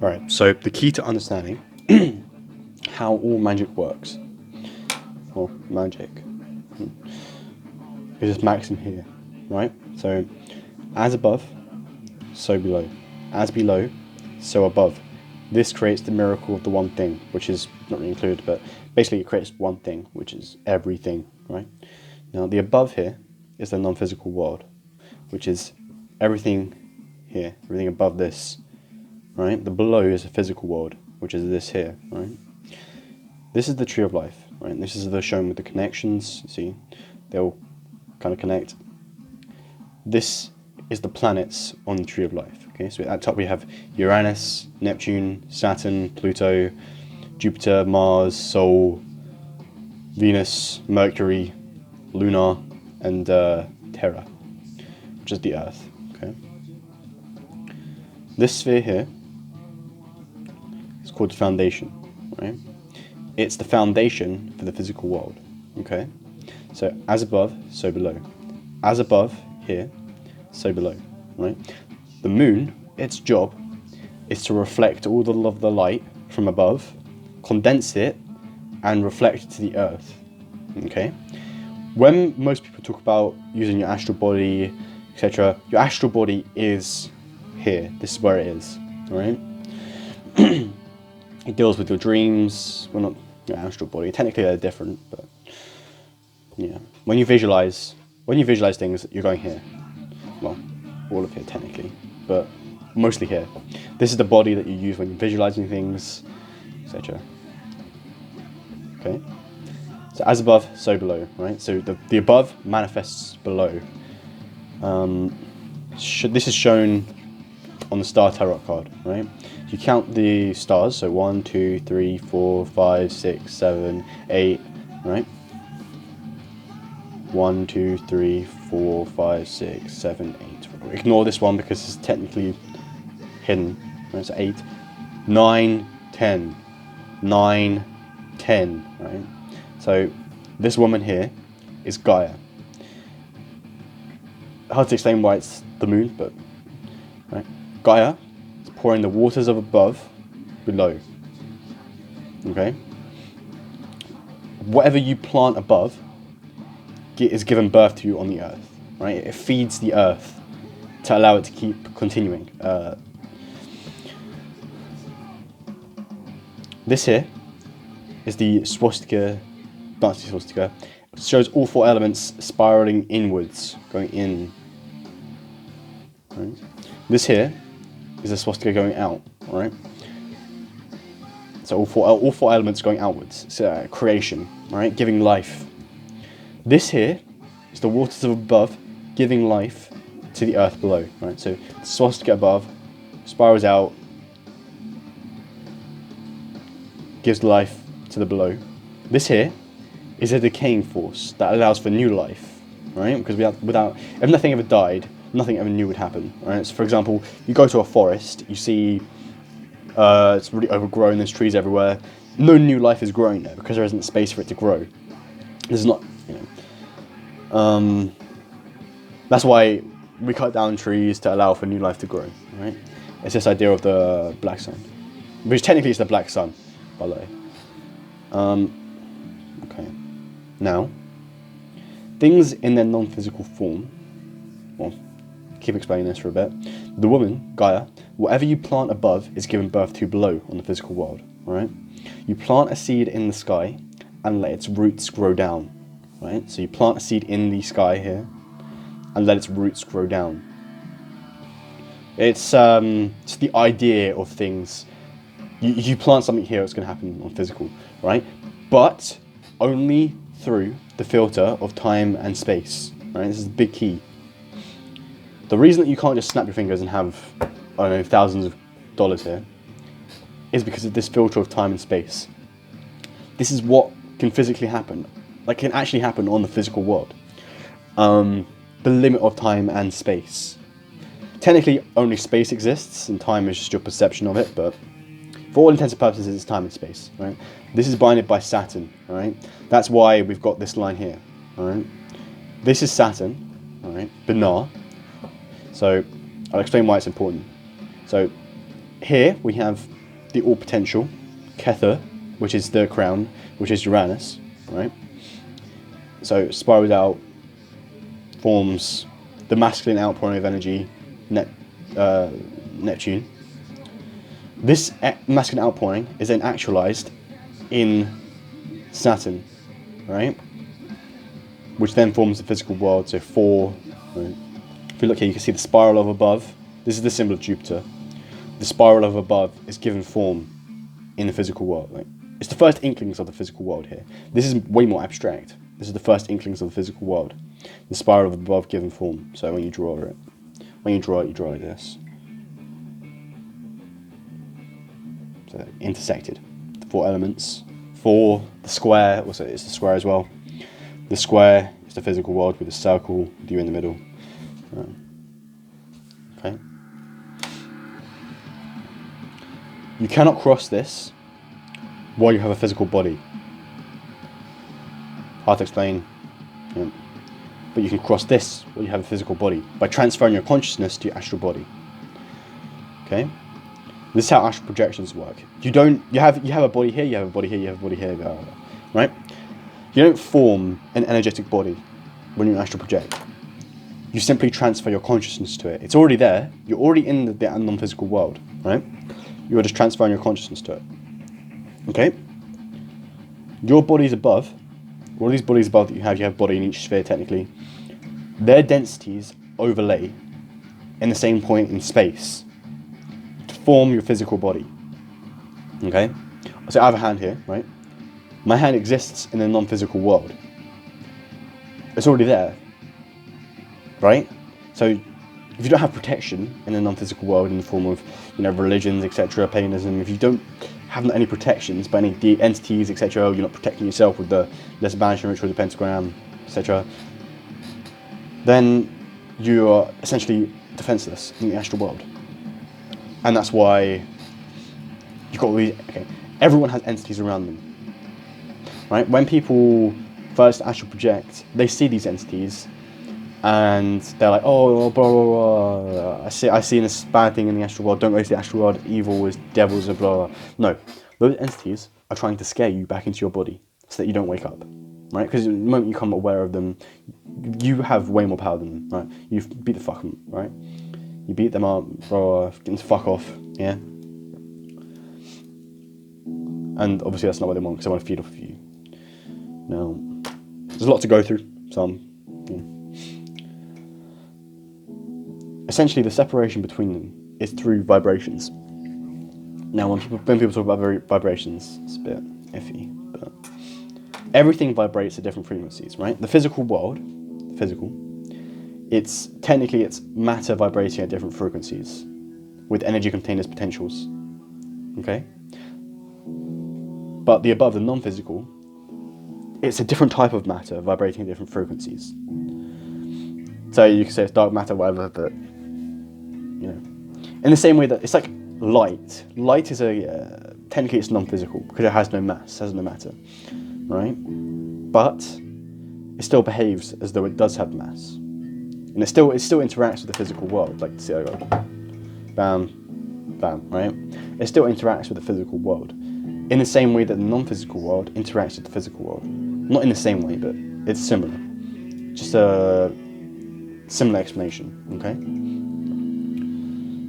Right, so the key to understanding how all magic works, or magic, is this maxim here, right? So, as above, so below. As below, so above. This creates the miracle of the one thing, which is not really included, but basically it creates one thing, which is everything, right? Now, the above here is the non-physical world, which is everything here, everything above this, right? The below is a physical world, which is this here, right? This is the tree of life, right? And this is the shown with the connections. See, they all kind of connect. This is the planets on the tree of life. Okay, so at the top we have Uranus, Neptune, Saturn, Pluto, Jupiter, Mars, Sol, Venus, Mercury, Luna, and Terra, which is the Earth. Okay. This sphere here is called the foundation, right? It's the foundation for the physical world. Okay. So as above, so below. As above here, so below, right? The moon, its job is to reflect all of the light from above, condense it, and reflect it to the earth, okay? When most people talk about using your astral body, etc., your astral body is here. This is where it is, all right? It deals with your dreams. Well, not your astral body. Technically, they're different, but yeah. When you visualize things, you're going here. Well, all of here technically, but mostly here. This is the body that you use when you're visualizing things, etc. Okay. So as above, so below, right? So the above manifests below. This is shown on the star tarot card, right? You count the stars, so 1, 2, 3, 4, 5, 6, 7, 8, right? 1, 2, 3, 4, 5, 6, 7, 8. Ignore this one because it's technically hidden. Right? So 8, 9, 10, 9, 10, right? So this woman here is Gaia. Hard to explain why it's the moon, but right? Gaia is pouring the waters of above below. Okay? Whatever you plant above is given birth to on the earth, right? It feeds the earth to allow it to keep continuing. This here is the swastika, Dance swastika. It shows all 4 elements spiraling inwards, going in. Right? This here is a swastika going out, right? So all four elements going outwards. So creation, right? Giving life. This here is the waters of above giving life to the earth below, right? So the swastika above spirals out, gives life to the below. This here is a decaying force that allows for new life, right? Because if nothing ever died, nothing ever new would happen, right? So for example, you go to a forest, you see it's really overgrown, there's trees everywhere. No new life is growing there because there isn't space for it to grow. This is not, that's why we cut down trees to allow for new life to grow, right? It's this idea of the black sun, which technically is the black sun, by the way. Okay. Now, things in their non-physical form, well, keep explaining this for a bit. The woman, Gaia, whatever you plant above is given birth to below on the physical world, right? You plant a seed in the sky and let its roots grow down, right? So you plant a seed in the sky here and let its roots grow down. It's the idea of things. You plant something here, it's going to happen on physical, right? But only through the filter of time and space, right? This is the big key. The reason that you can't just snap your fingers and have, I don't know, thousands of dollars here is because of this filter of time and space. This is what can physically happen, like can actually happen on the physical world. The limit of time and space. Technically, only space exists, and time is just your perception of it, but for all intents and purposes, it's time and space, right? This is bounded by Saturn, right? That's why we've got this line here, all right? This is Saturn, all right? Binar. So I'll explain why it's important. So here we have the all potential, Kether, which is the crown, which is Uranus, right? So spirals out, forms the masculine outpouring of energy, Neptune. This masculine outpouring is then actualized in Saturn, right? Which then forms the physical world. So 4, right? If you look here, you can see the spiral of above. This is the symbol of Jupiter. The spiral of above is given form in the physical world. Right? It's the first inklings of the physical world here. This is way more abstract. This is the first inklings of the physical world. The spiral of above given form. So when you draw it, you draw it like this. So intersected. The 4 elements. 4, the square, also it's the square as well. The square is the physical world with a circle, with you in the middle. Okay. You cannot cross this while you have a physical body. Hard to explain, yeah. But you can cross this while you have a physical body by transferring your consciousness to your astral body. Okay. This is how astral projections work. You have a body here, you have a body here, you have a body here, blah, blah, blah, right? You don't form an energetic body when you astral project. You simply transfer your consciousness to it. It's already there. You're already in the non-physical world, right? You are just transferring your consciousness to it. Okay? Your bodies above, all these bodies above that you have a body in each sphere technically, their densities overlay in the same point in space to form your physical body. Okay? So I have a hand here, right? My hand exists in a non-physical world. It's already there, right? So if you don't have protection in a non-physical world in the form of, religions, etc., paganism, if you don't have any protections by any entities, etc., you're not protecting yourself with the lesser banishment ritual, the pentagram, etc., then you are essentially defenseless in the astral world. And that's why you've got all these, everyone has entities around them. Right? When people first astral project, they see these entities, and they're like, "Oh, blah blah blah. I see this bad thing in the astral world. Don't go to the astral world. Evil is devils and blah blah." No, those entities are trying to scare you back into your body so that you don't wake up, right? Because the moment you become aware of them, you have way more power than them, right? You beat the fuck them, right? You beat them up, blah, get them to fuck off, yeah. And obviously that's not what they want because they want to feed off of you. Now, there's a lot to go through, so essentially the separation between them is through vibrations. Now, when people talk about vibrations, it's a bit iffy, but everything vibrates at different frequencies, right? The physical world, it's matter vibrating at different frequencies with energy contained as potentials, okay? But the above, the non-physical, it's a different type of matter vibrating at different frequencies. So you can say it's dark matter, whatever, but in the same way that it's like light. Light is technically it's non-physical because it has no mass, has no matter, right? But it still behaves as though it does have mass, and it still interacts with the physical world. Like, see, I go, bam, bam, right? It still interacts with the physical world in the same way that the non-physical world interacts with the physical world. Not in the same way, but it's similar. Just a similar explanation, okay?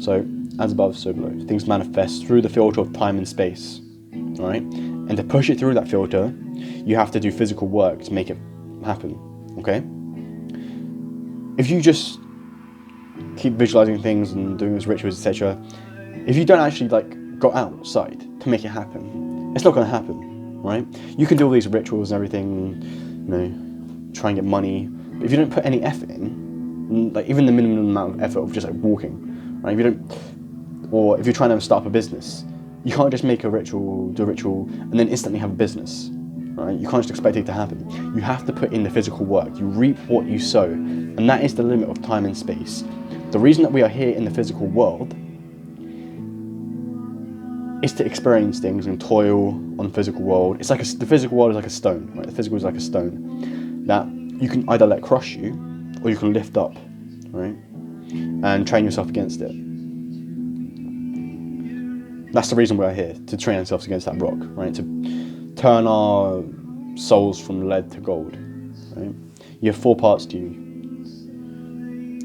So, as above, so below. Things manifest through the filter of time and space, all right? And to push it through that filter, you have to do physical work to make it happen, okay? If you just keep visualizing things and doing those rituals, etc., if you don't actually go outside to make it happen, it's not going to happen, right? You can do all these rituals and everything, try and get money, but if you don't put any effort in, even the minimum amount of effort of just walking, right? Or if you're trying to start up a business, you can't just make do a ritual, and then instantly have a business, right? You can't just expect it to happen. You have to put in the physical work. You reap what you sow, and that is the limit of time and space. The reason that we are here in the physical world is to experience things and toil on the physical world. It's like the physical world is like a stone, right? The physical is like a stone that you can either let crush you, or you can lift up, right? And train yourself against it. That's the reason we're here, to train ourselves against that rock, right? To turn our souls from lead to gold, right? You have 4 parts to you.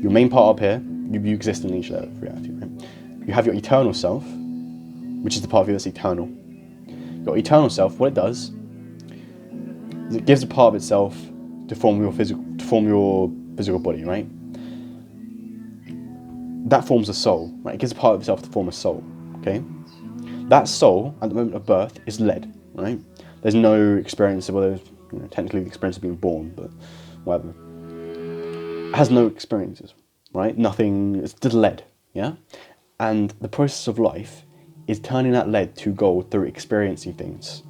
Your main part up here, you exist in each layer of reality, right? You have your eternal self, which is the part of you that's eternal. Your eternal self, what it does is it gives a part of itself to form your physical body, right? That forms a soul, right? It gives a part of itself to form a soul, okay? That soul, at the moment of birth, is lead, right? There's no experience of, well, there's, technically the experience of being born, but whatever. It has no experiences, right? Nothing, it's just lead, yeah? And the process of life is turning that lead to gold through experiencing things.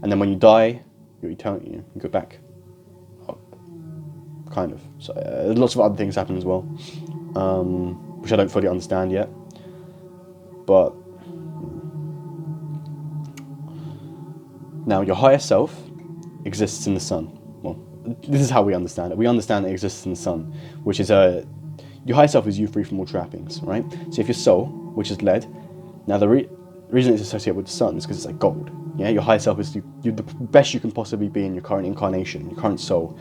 And then when you die, you're eternal, you go back up, kind of. So lots of other things happen as well, which I don't fully understand yet. But now your higher self exists in the sun. Well, this is how we understand it. We understand it exists in the sun, which is your higher self is you free from all trappings, right? So if your soul, which is lead, now the reason it's associated with the sun is because it's like gold. Yeah, your higher self is you the best you can possibly be in your current incarnation, your current soul,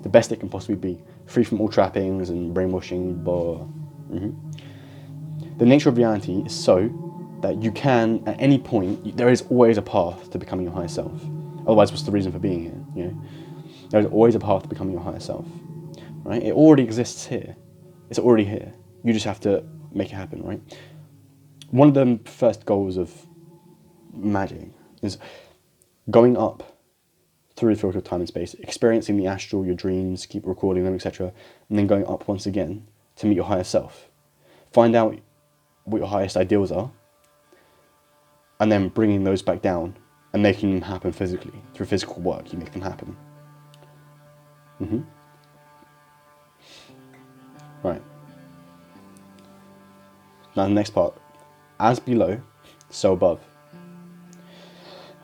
the best it can possibly be, free from all trappings and brainwashing. Blah. The nature of reality is so that you can, at any point, there is always a path to becoming your higher self. Otherwise, what's the reason for being here? You know, there is always a path to becoming your higher self, right? It already exists here. It's already here. You just have to make it happen, right? One of the first goals of Magick is going up through the filter of time and space, experiencing the astral, your dreams, keep recording them, etc., and then going up once again to meet your higher self. Find out what your highest ideals are, and then bringing those back down and making them happen physically. Through physical work, you make them happen. Right. Now the next part. As below, so above.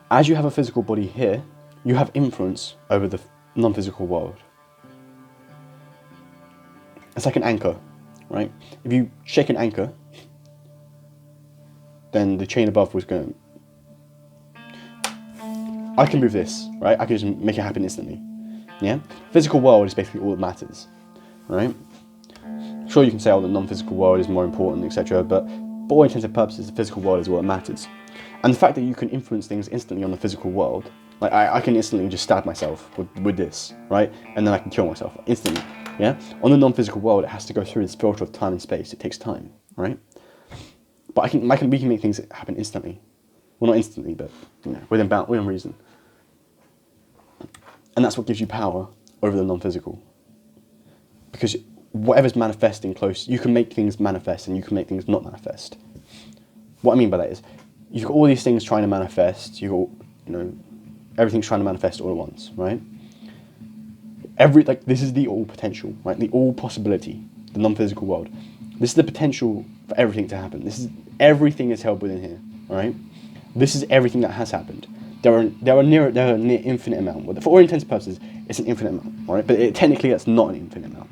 As you have a physical body here, you have influence over the non-physical world. It's like an anchor, right? If you shake an anchor, then the chain above was going to... I can move this, right? I can just make it happen instantly. Yeah? Physical world is basically all that matters, right? Sure, you can say, oh, the non-physical world is more important, etc., but for all intents and purposes, the physical world is what matters. And the fact that you can influence things instantly on the physical world, like I can instantly just stab myself with this, right? And then I can kill myself instantly, yeah? On the non-physical world, it has to go through this filter of time and space. It takes time, right? But we can make things happen instantly. Well, not instantly, but within reason. And that's what gives you power over the non-physical. Because whatever's manifesting close, you can make things manifest and you can make things not manifest. What I mean by that is, you've got all these things trying to manifest, everything's trying to manifest all at once, right? This is the all potential, right? The all possibility, the non-physical world. This is the potential for everything to happen. Everything is held within here, all right? This is everything that has happened. There are near infinite amount. For all intents and purposes, it's an infinite amount, all right? But technically, that's not an infinite amount.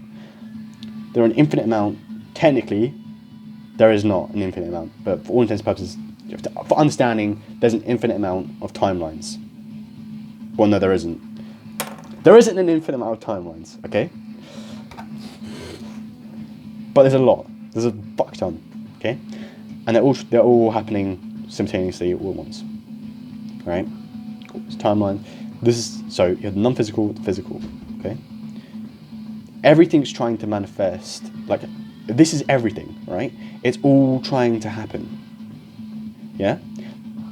There are an infinite amount. Technically, there is not an infinite amount. But for all intents and purposes, for understanding, there's an infinite amount of timelines. Well, no, there isn't. There isn't an infinite amount of timelines, okay? But there's a lot. There's a fuck ton, okay? And they're all happening simultaneously all at once, right? It's timeline. So you have the non-physical, the physical, okay? Everything's trying to manifest. Like, this is everything, right? It's all trying to happen. Yeah?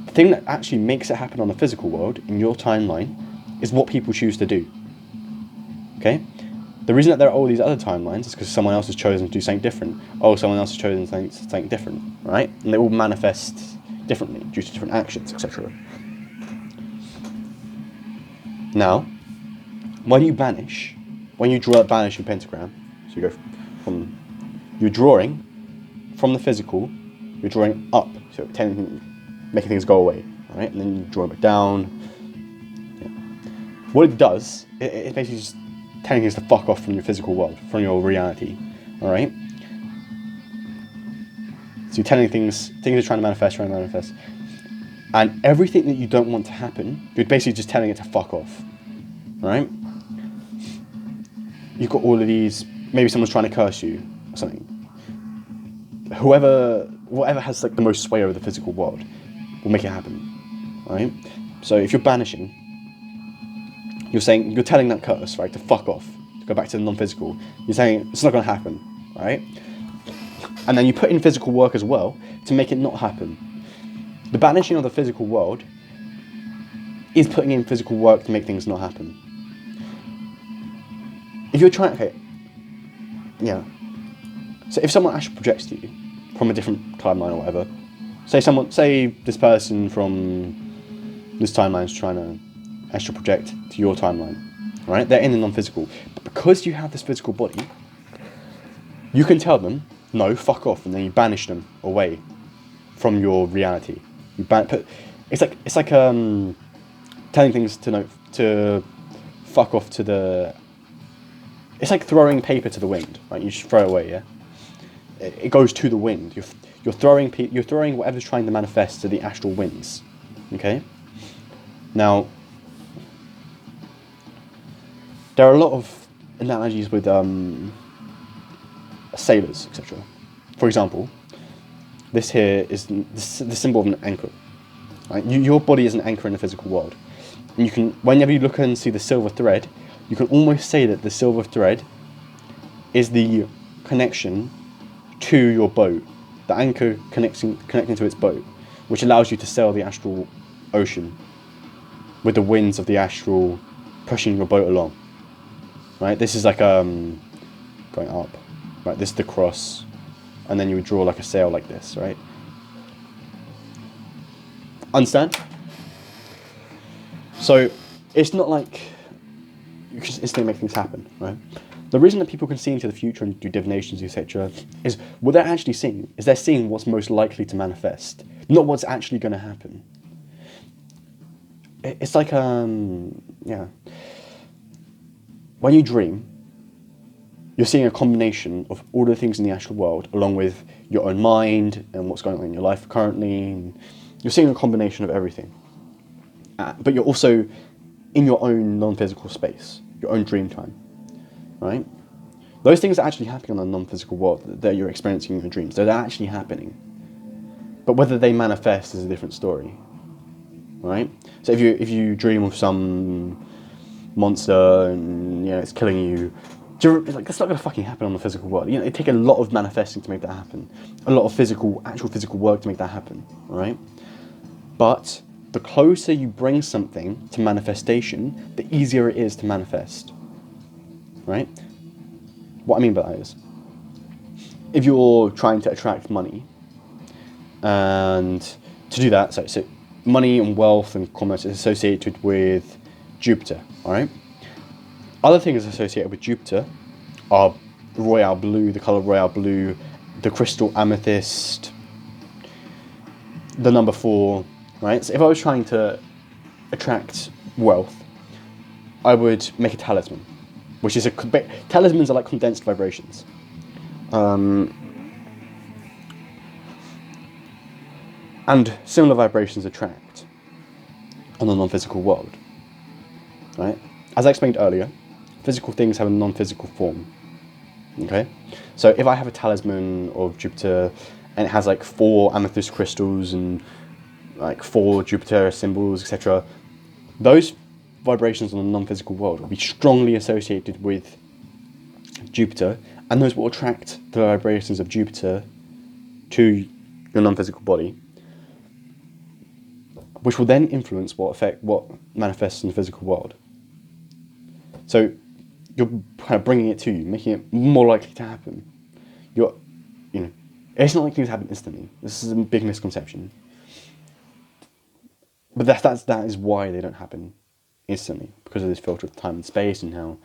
The thing that actually makes it happen on the physical world, in your timeline, is what people choose to do. Okay? The reason that there are all these other timelines is because someone else has chosen to do something different. Oh, someone else has chosen something different, right? And they all manifest differently due to different actions, etc. Now, when you banish your pentagram, so you go from, you're drawing from the physical, you're drawing up, so making things go away, right? And then you draw it back down. Yeah. What it does, it's basically just telling things to fuck off from your physical world, from your reality, all right? So you're telling things are trying to manifest, and everything that you don't want to happen, you're basically just telling it to fuck off, right? You've got all of these. Maybe someone's trying to curse you or something. Whatever has like the most sway over the physical world will make it happen, right? So if you're banishing, you're telling that curse, right, to fuck off, to go back to the non-physical. You're saying it's not going to happen, right? And then you put in physical work as well to make it not happen. The banishing of the physical world is putting in physical work to make things not happen. If you're trying, so if someone astral projects to you from a different timeline or whatever, say this person from this timeline is trying to astral project to your timeline, right? They're in the non-physical, but because you have this physical body, you can tell them, no, fuck off, and then you banish them away from your reality. It's like telling things to fuck off to the. It's like throwing paper to the wind, right? You just throw it away, yeah. It goes to the wind. You're throwing whatever's trying to manifest to the astral winds, okay? Now, there are a lot of analogies with sailors, etc. For example, this here is the symbol of an anchor. Right? Your body is an anchor in the physical world. And you can, whenever you look and see the silver thread, you can almost say that the silver thread is the connection to your boat, the anchor connecting to its boat, which allows you to sail the astral ocean with the winds of the astral pushing your boat along. Right? This is like going up. Right? This is the cross, and then you would draw like a sail like this, right? Understand? So it's not like you can just instantly make things happen, right? The reason that people can see into the future and do divinations, etc., is what they're actually seeing is they're seeing what's most likely to manifest, not what's actually going to happen. It's like when you dream, you're seeing a combination of all the things in the astral world, along with your own mind and what's going on in your life currently. You're seeing a combination of everything. But you're also in your own non-physical space, your own dream time, right? Those things are actually happening on the non-physical world that you're experiencing in your dreams. They're actually happening. But whether they manifest is a different story, right? So if you dream of some monster and it's killing you, that's not going to fucking happen on the physical world. It takes a lot of manifesting to make that happen, a lot of actual physical work to make that happen, right? But the closer you bring something to manifestation, the easier it is to manifest, right? What I mean by that is, if you're trying to attract money, and to do that, so money and wealth and commerce is associated with Jupiter, all right? Other things associated with Jupiter are royal blue, the color royal blue, the crystal amethyst, the number 4, right? So if I was trying to attract wealth, I would make a talisman, which is talismans are like condensed vibrations. And similar vibrations attract on the non-physical world, right? As I explained earlier, physical things have a non-physical form, okay? So if I have a talisman of Jupiter and it has like 4 amethyst crystals and like 4 Jupiter symbols, etc., those vibrations on the non-physical world will be strongly associated with Jupiter, and those will attract the vibrations of Jupiter to your non-physical body, which will then influence what manifests in the physical world. So you're kind of bringing it to you, making it more likely to happen. It's not like things happen instantly. This is a big misconception. But that is why they don't happen instantly, because of this filter of time and space and how,